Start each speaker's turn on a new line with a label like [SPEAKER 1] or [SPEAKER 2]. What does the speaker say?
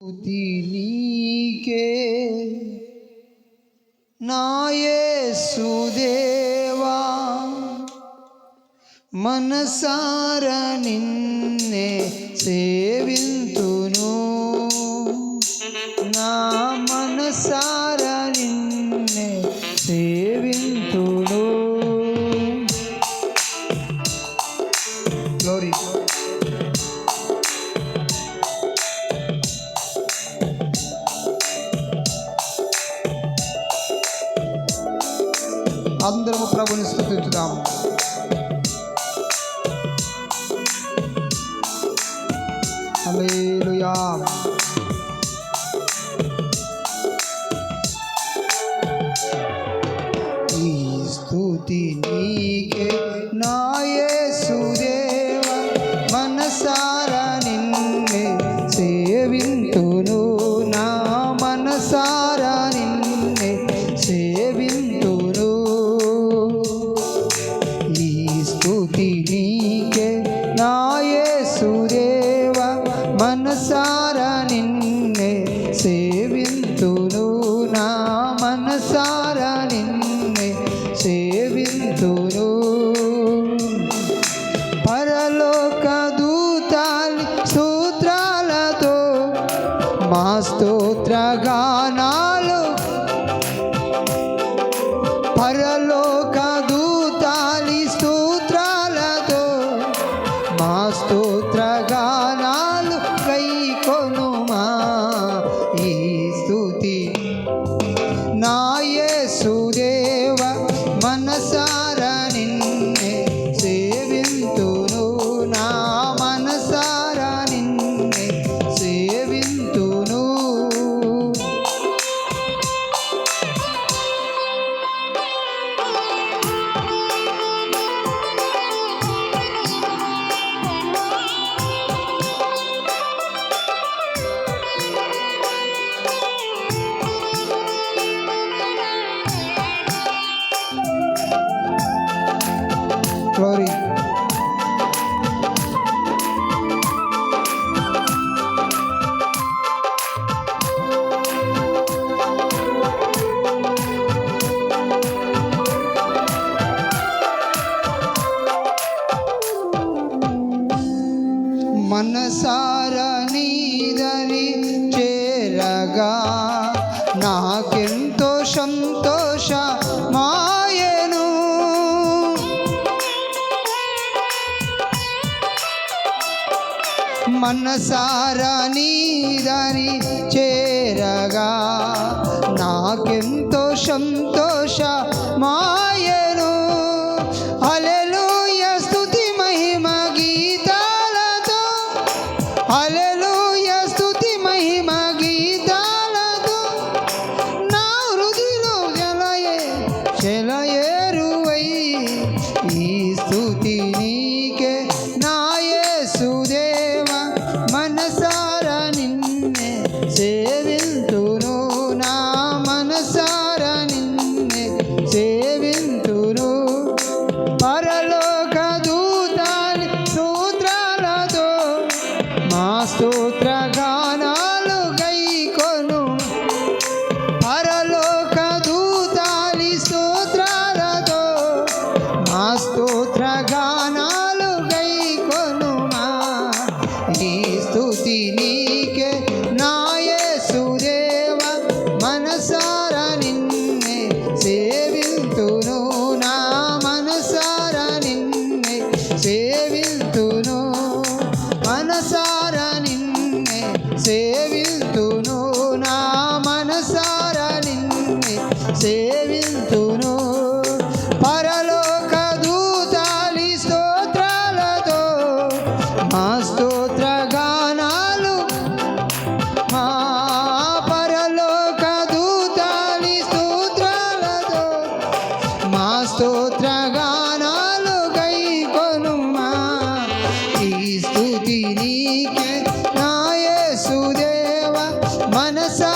[SPEAKER 1] స్తుతి నీకే నా యేసుదేవా, మనసారా నిన్నే సేవింతును, నా మనసారా నిన్నే సేవింతును. గ్లోరీ. అందరము ప్రభుని స్తుతిద్దాము. హల్లెలూయా. ఈ స్తుతి నీకే నా యేసుదేవా, మనసారా నిన్నే సేవింతును, నా మనసారా నిన్నే సేవింతును. ఈ స్తుతి నీకే నా యేసుదేవా, మనసారా నిన్నే సేవింతును, నా మనసారా నిన్నే సేవింతును. పరలోక దూతాలి స్తోత్రాలతో మా స్తోత్ర గానాలు, పరలోక దూతాలి స్తోత్రాలతో మా స్తోత్ర గానాలు గైకొనుమా. ఈ స్తుతి నా యేసుదేవా, మనసారా నిన్నే సేవింతును, నా మనసారా నిన్నే సేవింతును. గ్లోరీ. మనసారా నీదరి చేరగా నాకెంతో సంతోష మాయను, మనసారా నీదరి చేరగా నాకెంతో సంతోష మాయను. హల్లెలూయా స్తుతి మహిమ గీతాలతో, హల్లెలూయా స్తుతి మహిమ గీతాలతో నా హృదయలో చెలయేరువై. ఈ స్తుతి నీకే నా యేసుదేవా, మనసారా నిన్నే సేవింతును, నా మనసారా నిన్నే సేవింతును. పరలోక దూతాలి స్తోత్రాలతో మా స్తోత్ర గానాలు గైకొను, పరలోక దూతాలి స్తోత్రాలతో మా స్తోత్ర గానాలు గైకొనుమా. ఈ స్తుతి నీకే నా యేసుదేవా, మనసారా నిన్నే సేవింతును, నా మనసారా నిన్నే సేవింతును, మనసారా నిన్నే సేవింతును, నా మనసారా నిన్నే సేవింతును. పరలోక దూతాలి స్తోత్రాలతో మా స్తోత్ర గానాలు, మా పరలోక దూతాలి స్తోత్రాలతో మా స్తోత్ర గానాలు గైకొనుమా. ఈ స్తుతి నీకే నా యేసుదేవా, మనసా